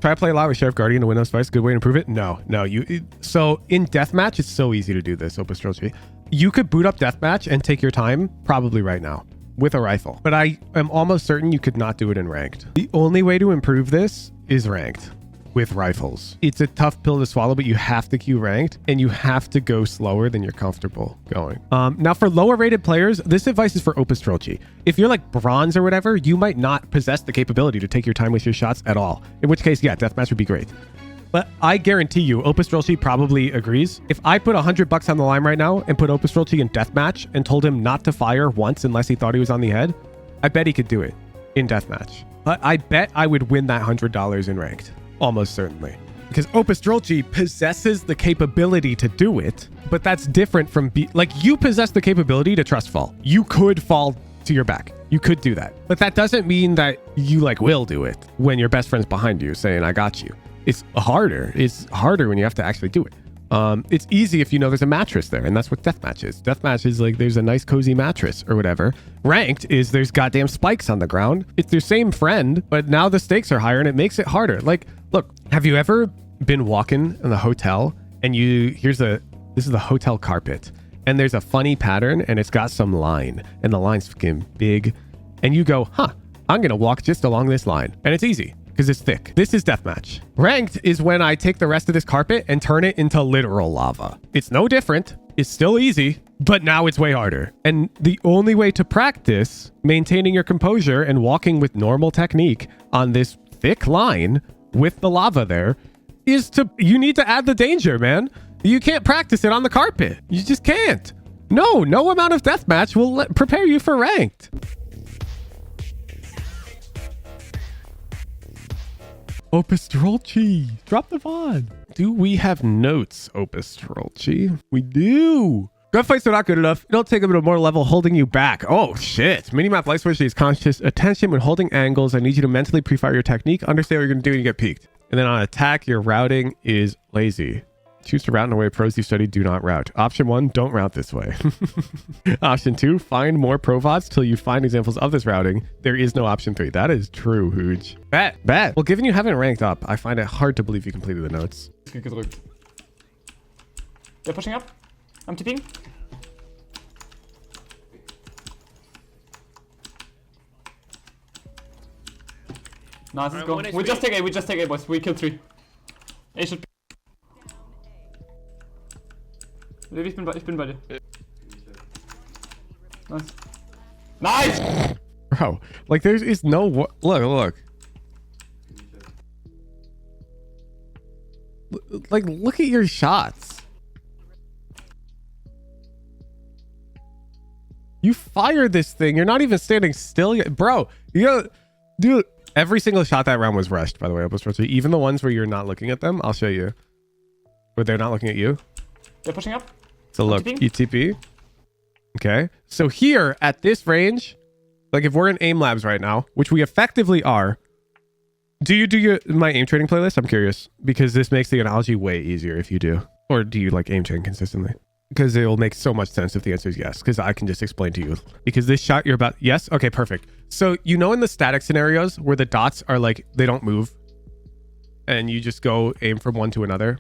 Try to play a lot with Sheriff Guardian to Windows device. Good way to improve it? No. So in Deathmatch, it's so easy to do this, Opus Trilogy. You could boot up Deathmatch and take your time probably right now with a rifle. But I am almost certain you could not do it in ranked. The only way to improve this is ranked with rifles. It's a tough pill to swallow, but you have to queue ranked and you have to go slower than you're comfortable going. Now for lower rated players, this advice is for Opus Trilogy. If you're like bronze or whatever, you might not possess the capability to take your time with your shots at all. In which case, yeah, Deathmatch would be great. But I guarantee you, Opus Trilogy probably agrees. If I put $100 on the line right now and put Opus Trilogy in Deathmatch and told him not to fire once unless he thought he was on the head, I bet he could do it in Deathmatch. But I bet I would win that $100 in ranked. Almost certainly. Because Opus Trilogy possesses the capability to do it, but that's different from like you possess the capability to trust fall. You could fall to your back. You could do that. But that doesn't mean that you like will do it when your best friend's behind you saying, I got you. It's harder. It's harder when you have to actually do it. It's easy if you know there's a mattress there, and that's what Deathmatch is. Deathmatch is like there's a nice cozy mattress or whatever. Ranked is there's goddamn spikes on the ground. It's your same friend, but now the stakes are higher and it makes it harder. Like, look, have you ever been walking in the hotel and this is the hotel carpet and there's a funny pattern and it's got some line and the line's fucking big and you go, I'm gonna walk just along this line, and it's easy because it's thick. This is Deathmatch. Ranked is when I take the rest of this carpet and turn it into literal lava. It's no different. It's still easy, but now it's way harder. And the only way to practice maintaining your composure and walking with normal technique on this thick line with the lava there is you need to add the danger, man. You can't practice it on the carpet. You just can't. No amount of Deathmatch will prepare you for ranked. Opus Trilogy, drop the VOD. Do we have notes, Opus Trilogy? We do. Gunfights are not good enough. It'll take a bit of more level holding you back. Oh shit. Minimap light switch needs conscious attention when holding angles. I need you to mentally pre-fire your technique. Understand what you're gonna do when you get peeked. And then on attack, your routing is lazy. Choose to route in a way pros you study do not route. Option 1, don't route this way. Option 2, find more pro VODs till you find examples of this routing. There is no option 3. That is true, Hooge. Bet. Well, given you haven't ranked up, I find it hard to believe you completed the notes. Gedrückt. They're pushing up. I'm tipping. Nice, let's go. We just take A, boys. We kill 3. A should be. Ich bin bei dir. Nice! Bro, like there is no... Look. Like, look at your shots. You fired this thing. You're not even standing still yet. Bro, dude, every single shot that round was rushed, by the way. Even the ones where you're not looking at them, I'll show you. Where they're not looking at you. They're pushing up. So look, ETP. Okay. So here at this range, like if we're in aim labs right now, which we effectively are, do you do my aim training playlist? I'm curious because this makes the analogy way easier if you do. Or do you like aim train consistently? Because it will make so much sense if the answer is yes, because I can just explain to you. Because this shot you're about, yes? Okay, perfect. So you know in the static scenarios where the dots are like, they don't move and you just go aim from one to another?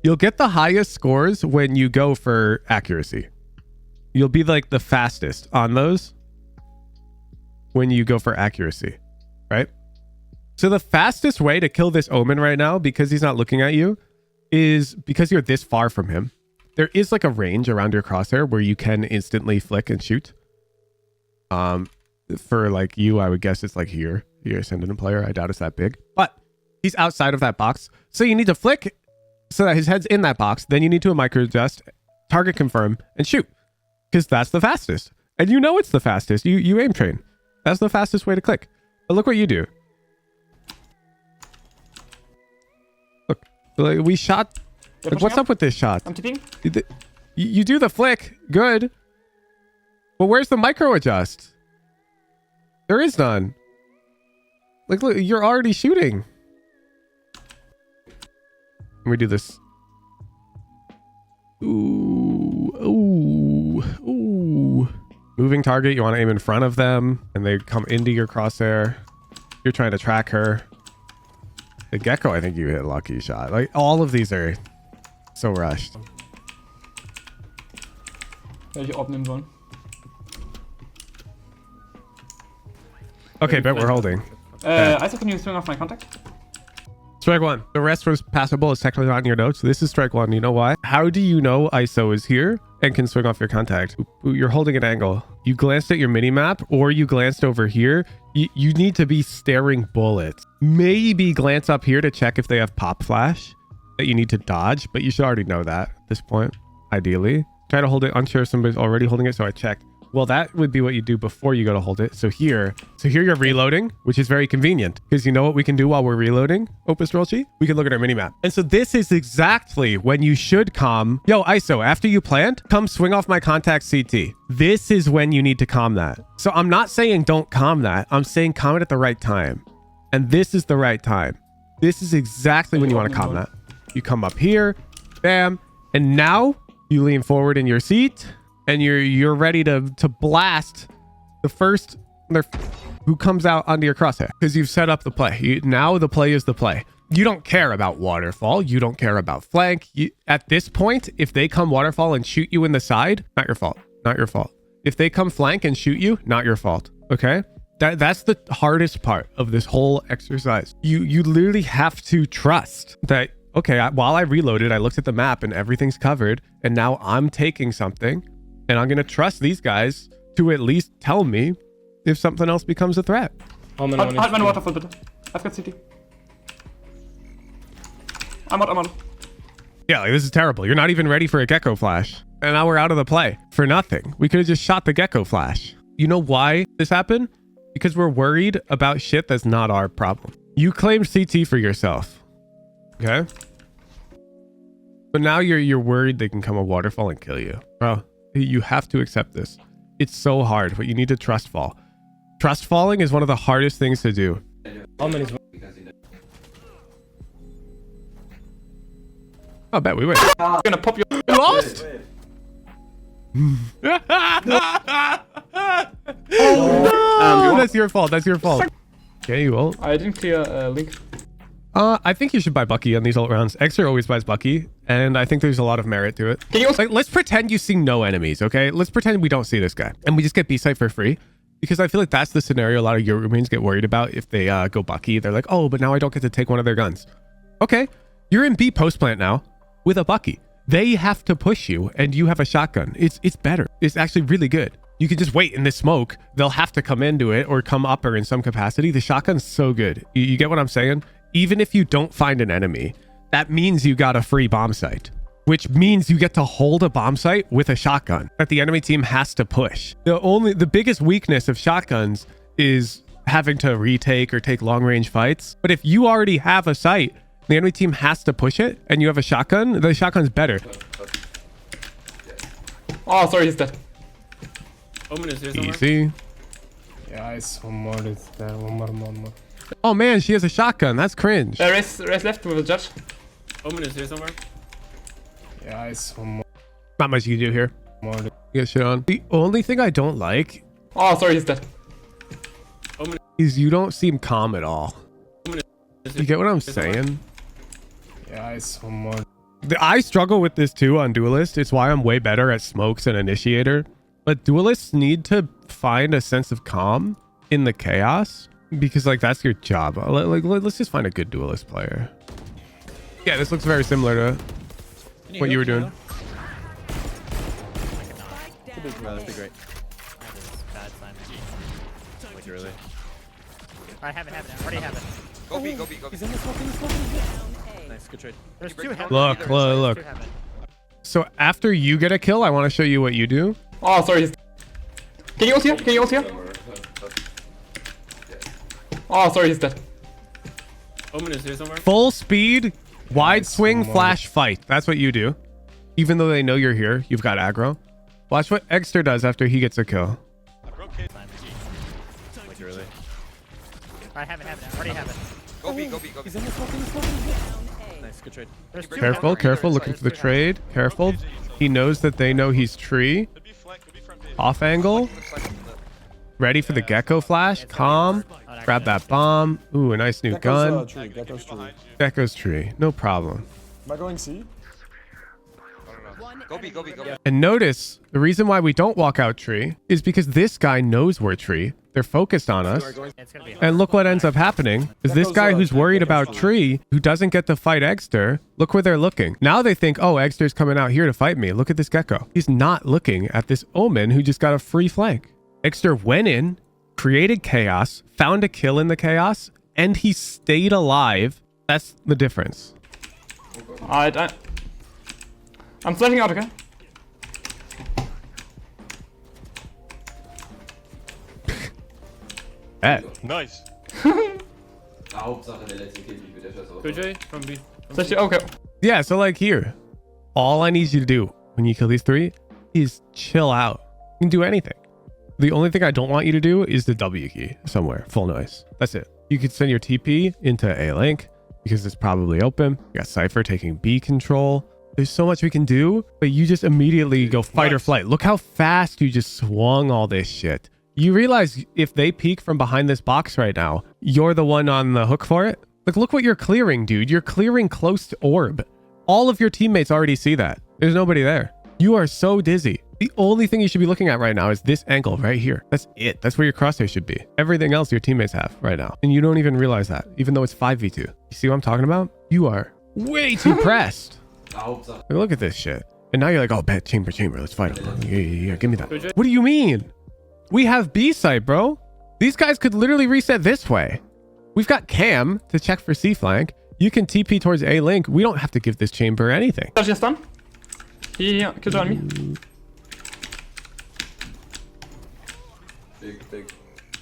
You'll get the highest scores when you go for accuracy. You'll be like the fastest on those when you go for accuracy, right? So the fastest way to kill this Omen right now, because he's not looking at you, is because you're this far from him. There is like a range around your crosshair where you can instantly flick and shoot. For like you, I would guess it's like here. You're Ascendant player. I doubt it's that big. But he's outside of that box. So you need to flick so that his head's in that box. Then you need to micro adjust, target confirm, and shoot. Because that's the fastest. And you know it's the fastest. You aim train. That's the fastest way to click. But look what you do. Look, like we shot. Like, what's up with this shot? I'm tipping. You do the flick. Good. But where's the micro adjust? There is none. Like, look, you're already shooting. Let me do this. Ooh. Moving target, you want to aim in front of them, and they come into your crosshair. You're trying to track her. The gecko, I think you hit a lucky shot. Like all of these are so rushed. Welche opnen wollen. Okay, bet we're holding. Isaac, can you swing off my contact? Strike one. The rest was passable. It's technically not in your notes. This is strike one. You know why? How do you know ISO is here and can swing off your contact? You're holding an angle. You glanced at your mini map or you glanced over here. You need to be staring bullets. Maybe glance up here to check if they have pop flash that you need to dodge, but you should already know that at this point, ideally. Try to hold it. Unsure if somebody's already holding it, so I checked. Well, that would be what you do before you go to hold it. So here you're reloading, which is very convenient because you know what we can do while we're reloading, Opus Rolchi? We can look at our minimap. And so this is exactly when you should calm. Yo, ISO, after you plant, come swing off my contact CT. This is when you need to calm that. So I'm not saying don't calm that. I'm saying calm it at the right time. And this is the right time. This is exactly when you want to calm that. You come up here, bam, and now you lean forward in your seat. And you're ready to blast the first who comes out onto your crosshair because you've set up the play. Now the play is the play. You don't care about waterfall. You don't care about flank. At this point, if they come waterfall and shoot you in the side, not your fault. Not your fault. If they come flank and shoot you, not your fault. Okay? That's the hardest part of this whole exercise. You literally have to trust that, okay, while I reloaded, I looked at the map and everything's covered. And now I'm taking something. And I'm going to trust these guys to at least tell me if something else becomes a threat. Halt meine Waterfall bitte. I've got CT. I'm out. Yeah, like, this is terrible. You're not even ready for a gecko flash. And now we're out of the play for nothing. We could have just shot the gecko flash. You know why this happened? Because we're worried about shit that's not our problem. You claimed CT for yourself. Okay? But now you're worried they can come a waterfall and kill you. Bro. You have to accept this. It's so hard, but you need to trust fall. Trust falling is one of the hardest things to do. How many? I'll bet we win. I'm gonna pop you. You lost? No, that's your fault. That's your fault. Okay, you ult. I didn't clear Link. I think you should buy Bucky on these ult rounds. Exer always buys Bucky, and I think there's a lot of merit to it. Can you also let's pretend you see no enemies, okay? Let's pretend we don't see this guy, and we just get B-site for free, because I feel like that's the scenario a lot of YORU mains get worried about if they go Bucky. They're like, oh, but now I don't get to take one of their guns. Okay, you're in B post plant now with a Bucky. They have to push you, and you have a shotgun. It's better. It's actually really good. You can just wait in this smoke. They'll have to come into it or come upper in some capacity. The shotgun's so good. You get what I'm saying? Even if you don't find an enemy, that means you got a free bomb site, which means you get to hold a bomb site with a shotgun that the enemy team has to push. The biggest weakness of shotguns is having to retake or take long range fights. But if you already have a site, the enemy team has to push it and you have a shotgun, the shotgun's better. Oh, sorry, he's dead. Omen is here somewhere. Easy. Yeah, it's one more. It's there. One more. Oh man, she has a shotgun. That's cringe. Race left with a judge. Omen is here somewhere. Yeah, it's one more. Not much you can do here. More. You get shit on. The only thing I don't like Oh, sorry, he's dead. Omen is you don't seem calm at all. You get what I'm saying? Yeah, it's one more. I struggle with this too on Duelist. It's why I'm way better at smokes and initiator. But Duelists need to find a sense of calm in the chaos. Because like that's your job. Let's just find a good Duelist player. Yeah, this looks very similar to what you were doing. That'd be great. Wait, really? I have it. Already have it. Go B. He's in the smoke. Nice, good trade. There's two heaven. Look. So after you get a kill, I want to show you what you do. Oh, sorry, he's... Can you ult here? Oh, sorry, he's dead. Omen is here somewhere. Full speed, wide swing, flash fight. That's what you do. Even though they know you're here, you've got aggro. Watch what Exter does after he gets a kill. Wait, really? I have it. Already have it. Go B. He's in the smoke. Nice, good trade. There's two Careful, heaven. careful, looking for the trade. Careful. He knows that they know he's tree. Off angle. Ready for the gecko flash. Calm. Grab that bomb. Ooh, a nice new gun. Tree. Gecko's tree. Gecko's tree. No problem. Am I going C? Go B, go B, go B. And notice the reason why we don't walk out tree is because this guy knows we're tree. They're focused on us. It's gonna be hard. And look what ends up happening is this guy who's worried about tree, who doesn't get to fight Eggster, look where they're looking. Now they think, oh, Eggster's coming out here to fight me. Look at this Gecko. He's not looking at this Omen who just got a free flank. Eggster went in, created chaos, found a kill in the chaos, and he stayed alive. That's the difference. I'm flashing out, okay? Nice. Hauptsache der letzte Kill, wie der Schuss Good J from B. Flash you, okay. Yeah, so like here, all I need you to do when you kill these three is chill out. You can do anything. The only thing I don't want you to do is the W key somewhere, full noise. That's it. You could send your TP into A link because it's probably open. You got Cypher taking B control. There's so much we can do, but you just immediately go fight or flight. Look how fast you just swung all this shit. You realize if they peek from behind this box right now, you're the one on the hook for it. Like, look what you're clearing, dude. You're clearing close to orb. All of your teammates already see that. There's nobody there. You are so dizzy. The only thing you should be looking at right now is this angle right here. That's it. That's where your crosshair should be. Everything else your teammates have right now. And you don't even realize that, even though it's 5v2. You see what I'm talking about? You are way too pressed. Like, look at this shit. And now you're like, oh, bet chamber. Let's fight him. Yeah. Give me that. What do you mean? We have B site, bro. These guys could literally reset this way. We've got Cam to check for C flank. You can TP towards A link. We don't have to give this chamber anything. Flash just done. He could join me. Big.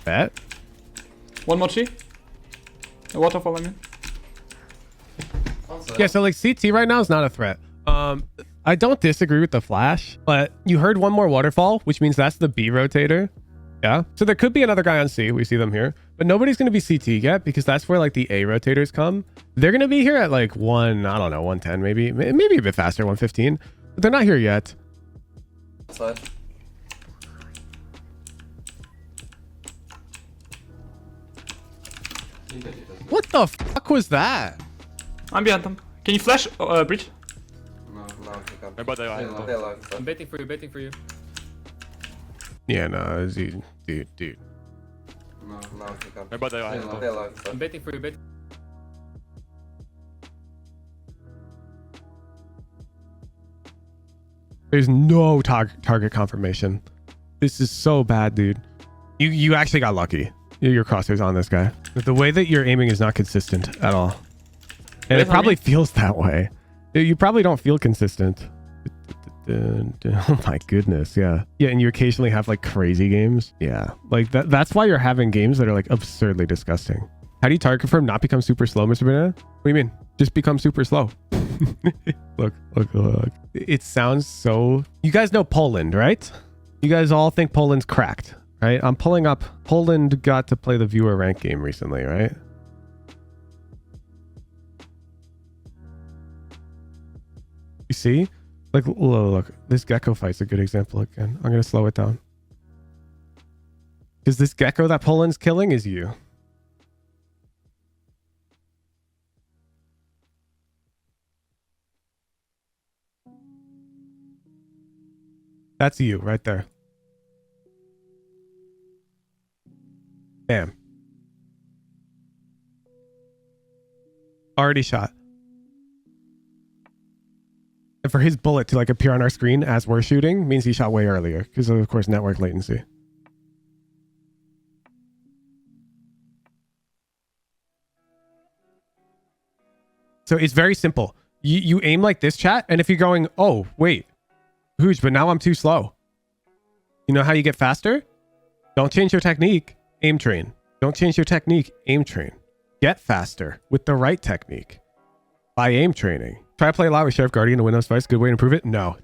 Bet. One more Chi. A waterfall, I mean. Yeah, so like CT right now is not a threat. I don't disagree with the flash, but you heard one more waterfall, which means that's the B rotator. Yeah. So there could be another guy on C. We see them here, but nobody's going to be CT yet because that's where like the A rotators come. They're going to be here at like 110, maybe a bit faster, 115, but they're not here yet. Side. What the fuck was that? I'm behind them. Can you flash breach? No, he can't. But they Stay are. alive. I'm betting for you. Yeah, no, dude. No, he can't. But they Stay are. alive. I'm betting for you. There's no target confirmation. This is so bad, dude. You actually got lucky. Your crosshairs on this guy. But the way that you're aiming is not consistent at all. And it probably feels that way. You probably don't feel consistent. Oh my goodness, yeah. Yeah, and you occasionally have like crazy games. Yeah, like that's why you're having games that are like absurdly disgusting. How do you target confirm not become super slow, Mr. Banana? What do you mean? Just become super slow. Look. It sounds so... You guys know Poland, right? You guys all think Poland's cracked, right? I'm pulling up... Poland got to play the viewer rank game recently, right? You see? Like, look. This Gecko fight's a good example again. I'm going to slow it down. Because this Gecko that Poland's killing is you. That's you right there. Bam. Already shot. And for his bullet to like appear on our screen as we're shooting means he shot way earlier because of course network latency. So it's very simple. You aim like this, chat, and if you're going, oh, wait, Hooge, but now I'm too slow. You know how you get faster? Don't change your technique, aim train. Don't change your technique, aim train. Get faster with the right technique by aim training. Try to play a lot with Sheriff Guardian and Windows Device. Good way to improve it? No.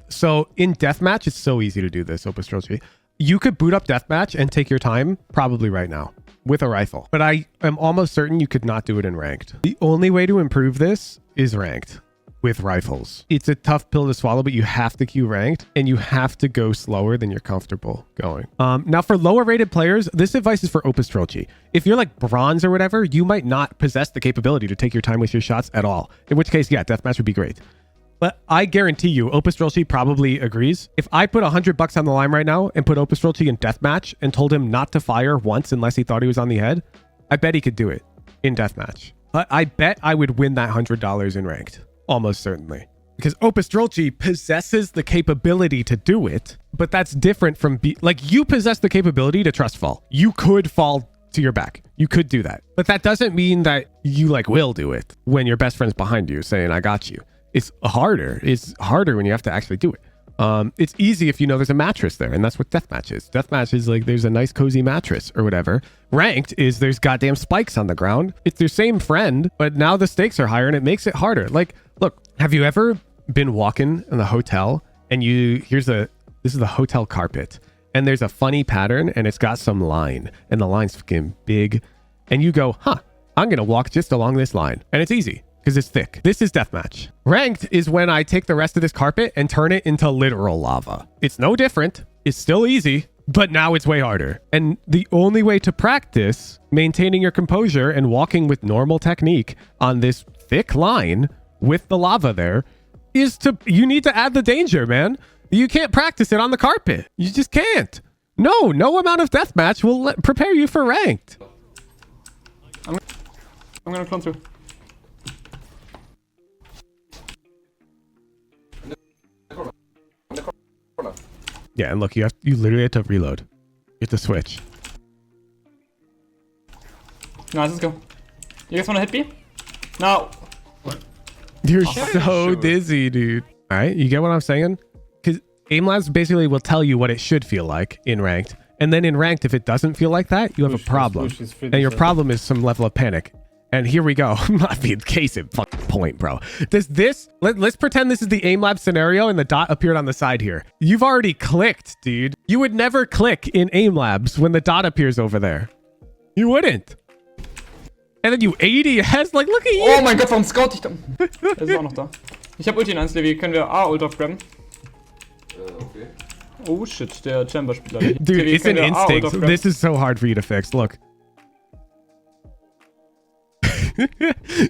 So in Deathmatch, it's so easy to do this, Opus Trilogy. You could boot up Deathmatch and take your time probably right now with a rifle. But I am almost certain you could not do it in ranked. The only way to improve this is ranked with rifles. It's a tough pill to swallow, but you have to queue ranked and you have to go slower than you're comfortable going. Now for lower rated players, this advice is for Opus Trollchi. If you're like bronze or whatever, you might not possess the capability to take your time with your shots at all. In which case, yeah, deathmatch would be great. But I guarantee you, Opus Trollchi probably agrees. If I put $100 on the line right now and put Opus Trollchi in deathmatch and told him not to fire once unless he thought he was on the head, I bet he could do it in deathmatch. But I bet I would win that $100 in ranked. Almost certainly. Because Opus Trollchi possesses the capability to do it, but that's different from like you possess the capability to trust fall. You could fall to your back. You could do that. But that doesn't mean that you like will do it when your best friend's behind you saying, I got you. It's harder. It's harder when you have to actually do it. It's easy if you know there's a mattress there, and that's what deathmatch is. Deathmatch is like there's a nice cozy mattress or whatever. Ranked is there's goddamn spikes on the ground. It's their same friend, but now the stakes are higher and it makes it harder. Like, look, have you ever been walking in the hotel and this is the hotel carpet and there's a funny pattern and it's got some line and the line's fucking big and you go, huh, I'm gonna walk just along this line, and it's easy because it's thick. This is deathmatch. Ranked is when I take the rest of this carpet and turn it into literal lava. It's no different. It's still easy, but now it's way harder. And the only way to practice maintaining your composure and walking with normal technique on this thick line with the lava there is you need to add the danger, man. You can't practice it on the carpet. You just can't. No amount of deathmatch will prepare you for ranked. I'm gonna clone through. Yeah, and look, you literally have to reload. You have to switch. Nice, let's go. You guys wanna hit B? No. You're so dizzy, dude. All right, you get what I'm saying? Because AimLabs basically will tell you what it should feel like in ranked. And then in ranked, if it doesn't feel like that, you have a problem. And your problem is some level of panic. And here we go. I'm not being case in fucking point, bro. Let's pretend this is the AimLab scenario and the dot appeared on the side here. You've already clicked, dude. You would never click in AimLabs when the dot appears over there. You wouldn't. And then you ADS, like, look at you. Oh mein Gott, warum scout ich dann? Er ist auch noch da. Ich hab Ulti in 1, Levi. Können wir A-Ult aufgraben? Okay. Oh shit, der Chamber spielt leider. Dude, Levi, it's an können wir A-Ult instinct. aufgraben? This is so hard for you to fix. Look.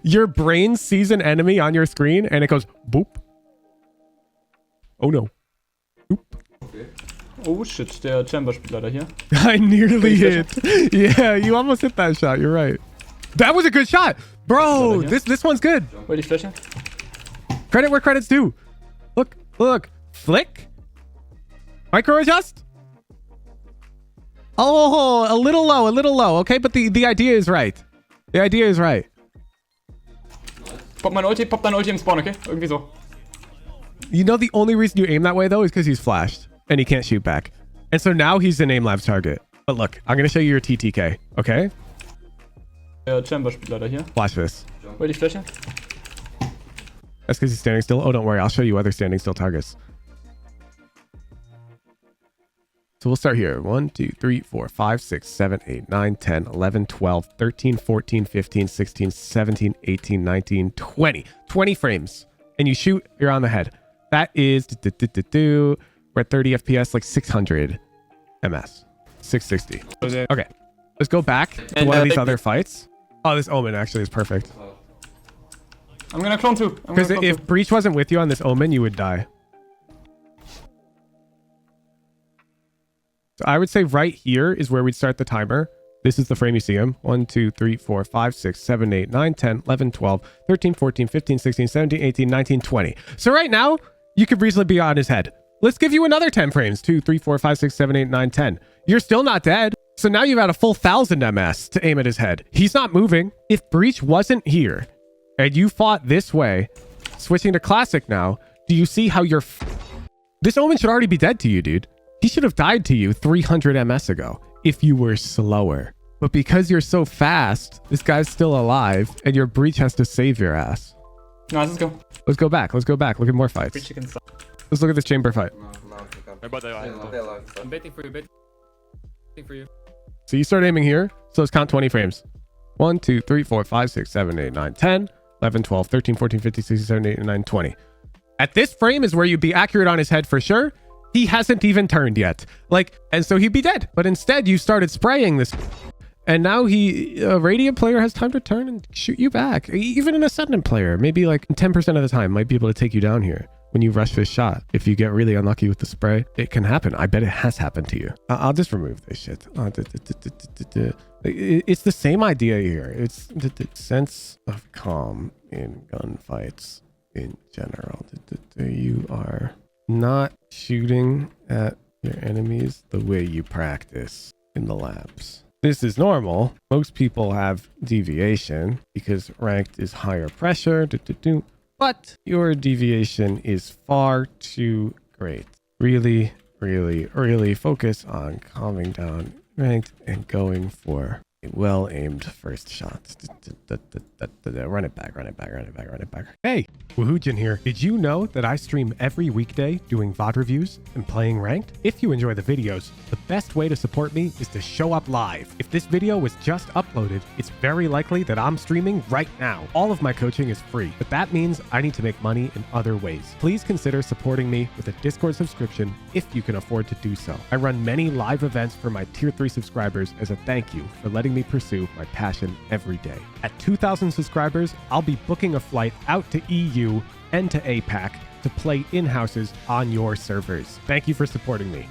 Your brain sees an enemy on your screen and it goes boop. Oh no. Boop. Okay. Oh shit, der Chamber spielt leider hier. I nearly hit. Yeah, you almost hit that shot. You're right. That was a good shot. Bro, this one's good. Wait, ich flashe. Credit where credit's due. Look. Flick. Micro adjust. Oh, a little low. Okay, but the idea is right. The idea is right. Pop dein Ulti im Spawn, okay? Irgendwie so. You know the only reason you aim that way though is because he's flashed and he can't shoot back. And so now he's an AimLabs target. But look, I'm gonna show you your TTK, okay? Der Chamber spielt leider hier. Watch this. Wait, ich flashe. That's because he's standing still. Oh, don't worry. I'll show you other standing still targets. So we'll start here. 1, 2, 3, 4, 5, 6, 7, 8, 9, 10, 11, 12, 13, 14, 15, 16, 17, 18, 19, 20. 20 frames. And you shoot, you're on the head. That is, we're at 30 FPS, like 600 MS. 660. Okay. Let's go back to one of these other fights. Oh, this Omen actually is perfect. I'm gonna clone through. Because if Breach wasn't with you on this Omen, you would die. So I would say right here is where we'd start the timer. This is the frame you see him. 1, 2, 3, 4, 5, 6, 7, 8, 9, 10, 11, 12, 13, 14, 15, 16, 17, 18, 19, 20. So right now, you could reasonably be on his head. Let's give you another 10 frames. 2, 3, 4, 5, 6, 7, 8, 9, 10. You're still not dead. So now you've had a full 1000 MS to aim at his head. He's not moving. If Breach wasn't here and you fought this way, switching to Classic now, do you see how you're... This Omen should already be dead to you, dude. He should have died to you 300 MS ago if you were slower. But because you're so fast, this guy's still alive and your Breach has to save your ass. Nice, let's go. Let's go back. Look at more fights. Let's look at this chamber fight. I'm baiting for you, So you start aiming here. So let's count 20 frames. 1, 2, 3, 4, 5, 6, 7, 8, 9, 10. 11, 12, 13, 14, 15, 16, 17, 18, 19, 20. At this frame is where you'd be accurate on his head for sure. He hasn't even turned yet. Like, and so he'd be dead. But instead, you started spraying this. And now a Radiant player has time to turn and shoot you back. Even an Ascendant player, maybe like 10% of the time, might be able to take you down here when you rush this shot. If you get really unlucky with the spray, it can happen. I bet it has happened to you. I'll just remove this shit. It's the same idea here. It's the sense of calm in gunfights in general. You are not shooting at your enemies the way you practice in the labs. This is normal. Most people have deviation because ranked is higher pressure, but your deviation is far too great. Really, really, really focus on calming down ranked and going for a well-aimed first shot. Run it back, run it back, run it back, run it back. Hey, Woohoojin here. Did you know that I stream every weekday doing VOD reviews and playing ranked? If you enjoy the videos, the best way to support me is to show up live. If this video was just uploaded, it's very likely that I'm streaming right now. All of my coaching is free, but that means I need to make money in other ways. Please consider supporting me with a Discord subscription if you can afford to do so. I run many live events for my tier 3 subscribers as a thank you for letting me pursue my passion every day. At 2,000 subscribers, I'll be booking a flight out to EU and to APAC to play in-houses on your servers. Thank you for supporting me.